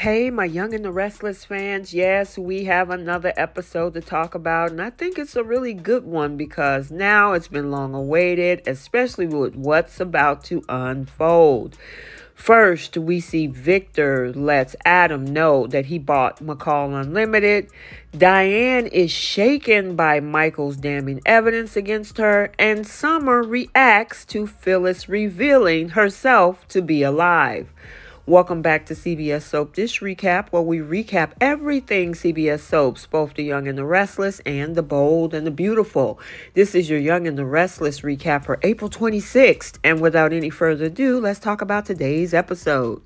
Hey, my Young and the Restless fans. Yes, we have another episode to talk about, and I think it's a really good one because now it's been long awaited, especially with what's about to unfold. First, we see Victor lets Adam know that he bought McCall Unlimited. Diane is shaken by Michael's damning evidence against her, and Summer reacts to Phyllis revealing herself to be alive. Welcome back to CBS Soap Dish Recap, where we recap everything CBS Soaps, both the Young and the Restless and the Bold and the Beautiful. This is your Young and the Restless recap for April 26th. And without any further ado, let's talk about today's episode.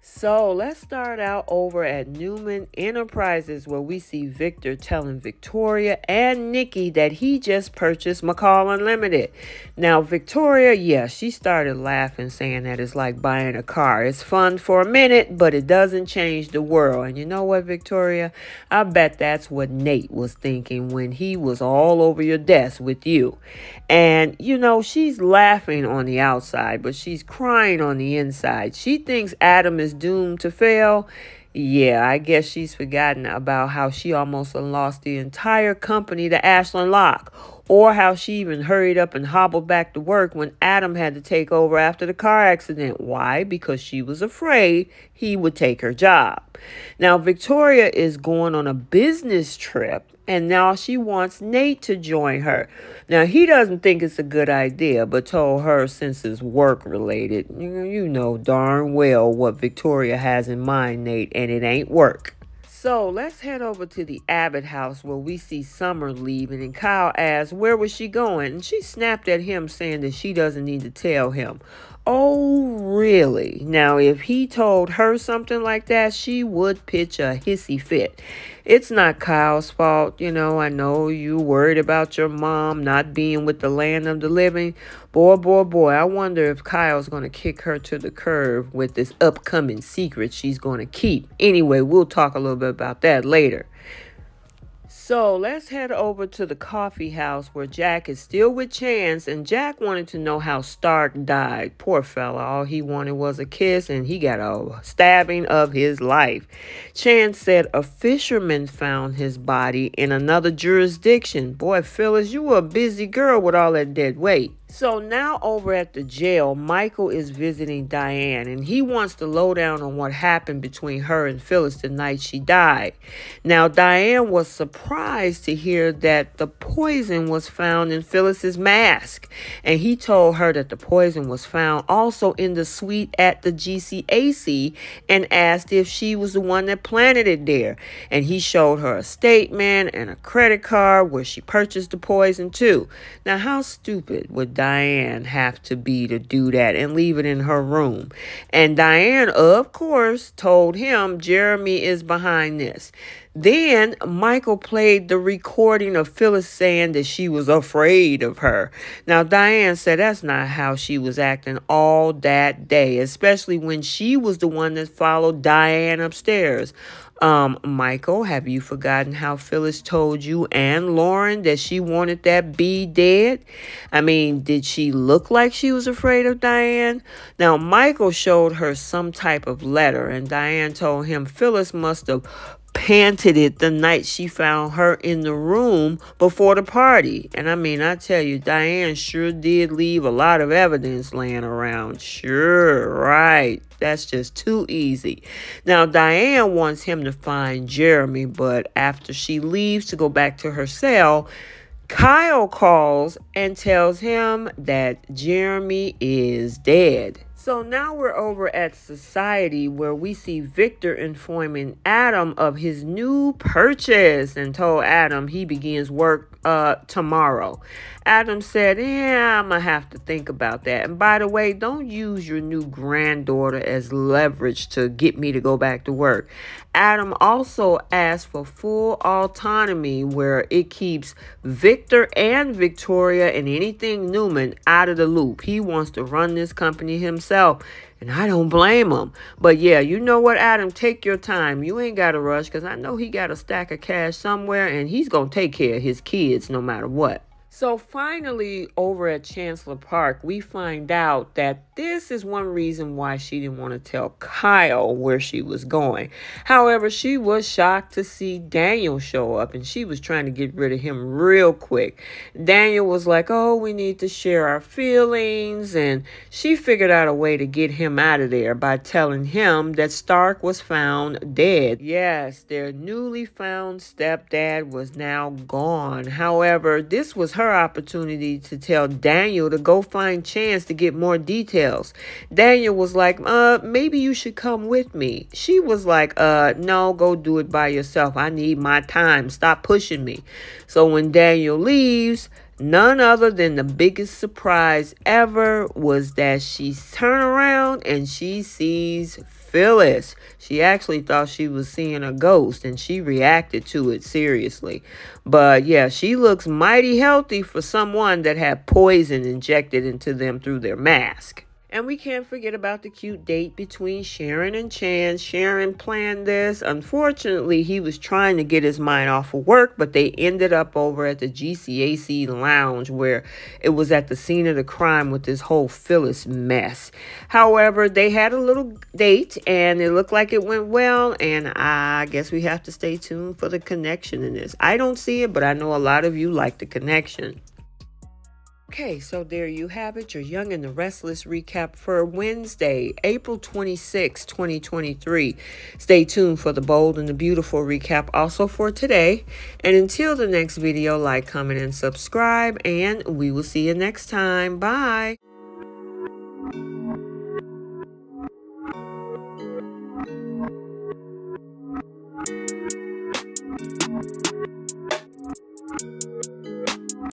So let's start out over at Newman Enterprises, where we see Victor telling Victoria and Nikki that he just purchased McCall Unlimited. Now, Victoria, she started laughing, saying that it's like buying a car. It's fun for a minute, but it doesn't change the world. And you know what, Victoria? I bet that's what Nate was thinking when he was all over your desk with you. And, she's laughing on the outside, but she's crying on the inside. She thinks Adam is doomed to fail. Yeah, I guess she's forgotten about how she almost lost the entire company to Ashland Locke, or how she even hurried up and hobbled back to work when Adam had to take over after the car accident. Why? Because she was afraid he would take her job. Now, Victoria is going on a business trip, and now she wants Nate to join her. Now, he doesn't think it's a good idea, but told her since it's work-related, you know darn well what Victoria has in mind, Nate, and it ain't work. So let's head over to the Abbott house, where we see Summer leaving, and Kyle asks where was she going, and she snapped at him saying that she doesn't need to tell him. Oh, really? Now, if he told her something like that, she would pitch a hissy fit. It's not Kyle's fault. I know you worried about your mom not being with the land of the living. Boy, I wonder if Kyle's going to kick her to the curb with this upcoming secret she's going to keep. Anyway, we'll talk a little bit about that later. So let's head over to the coffee house, where Jack is still with Chance, and Jack wanted to know how Stark died. Poor fella, all he wanted was a kiss, and he got a stabbing of his life. Chance said a fisherman found his body in another jurisdiction. Boy, Phyllis, you were a busy girl with all that dead weight. So now over at the jail, Michael is visiting Diane, and he wants the lowdown on what happened between her and Phyllis the night she died. Now, Diane was surprised to hear that the poison was found in Phyllis's mask, and he told her that the poison was found also in the suite at the GCAC, and asked if she was the one that planted it there. And he showed her a statement and a credit card where she purchased the poison too. Now, how stupid would Diane have to be to do that and leave it in her room? And Diane, of course, told him Jeremy is behind this. Then Michael played the recording of Phyllis saying that she was afraid of her. Now, Diane said that's not how she was acting all that day, especially when she was the one that followed Diane upstairs. Michael, have you forgotten how Phyllis told you and Lauren that she wanted that bee dead? I mean, did she look like she was afraid of Diane? Now, Michael showed her some type of letter, and Diane told him Phyllis must have panted it the night she found her in the room before the party. And I tell you, Diane sure did leave a lot of evidence laying around. Sure, right. That's just too easy. Now, Diane wants him to find Jeremy, but after she leaves to go back to her cell, Kyle calls and tells him that Jeremy is dead. So now we're over at Society, where we see Victor informing Adam of his new purchase and told Adam he begins work tomorrow. Adam said, I'm going to have to think about that. And by the way, don't use your new granddaughter as leverage to get me to go back to work. Adam also asked for full autonomy, where it keeps Victor and Victoria and anything Newman out of the loop. He wants to run this company himself, and I don't blame him. But yeah, you know what, Adam? Take your time. You ain't got to rush, because I know he got a stack of cash somewhere, and he's going to take care of his kids no matter what. So finally, over at Chancellor Park, we find out that this is one reason why she didn't want to tell Kyle where she was going. However, she was shocked to see Daniel show up, and she was trying to get rid of him real quick. Daniel was like, oh, we need to share our feelings, and she figured out a way to get him out of there by telling him that Stark was found dead. Yes, their newly found stepdad was now gone. However, this was her opportunity to tell Daniel to go find Chance to get more details. Daniel was like, maybe you should come with me. She was like, no, go do it by yourself. I need my time. Stop pushing me. So when Daniel leaves, none other than the biggest surprise ever was that she turned around and she sees Phyllis. She actually thought she was seeing a ghost, and she reacted to it seriously. But yeah, she looks mighty healthy for someone that had poison injected into them through their mask. And we can't forget about the cute date between Sharon and Chance. Sharon planned this. Unfortunately, he was trying to get his mind off of work, but they ended up over at the GCAC lounge where it was at the scene of the crime with this whole Phyllis mess. However, they had a little date and it looked like it went well. And I guess we have to stay tuned for the connection in this. I don't see it, but I know a lot of you like the connection. Okay, so there you have it, your Young and the Restless recap for Wednesday, April 26, 2023. Stay tuned for the Bold and the Beautiful recap also for today. And until the next video, like, comment, and subscribe, and we will see you next time. Bye.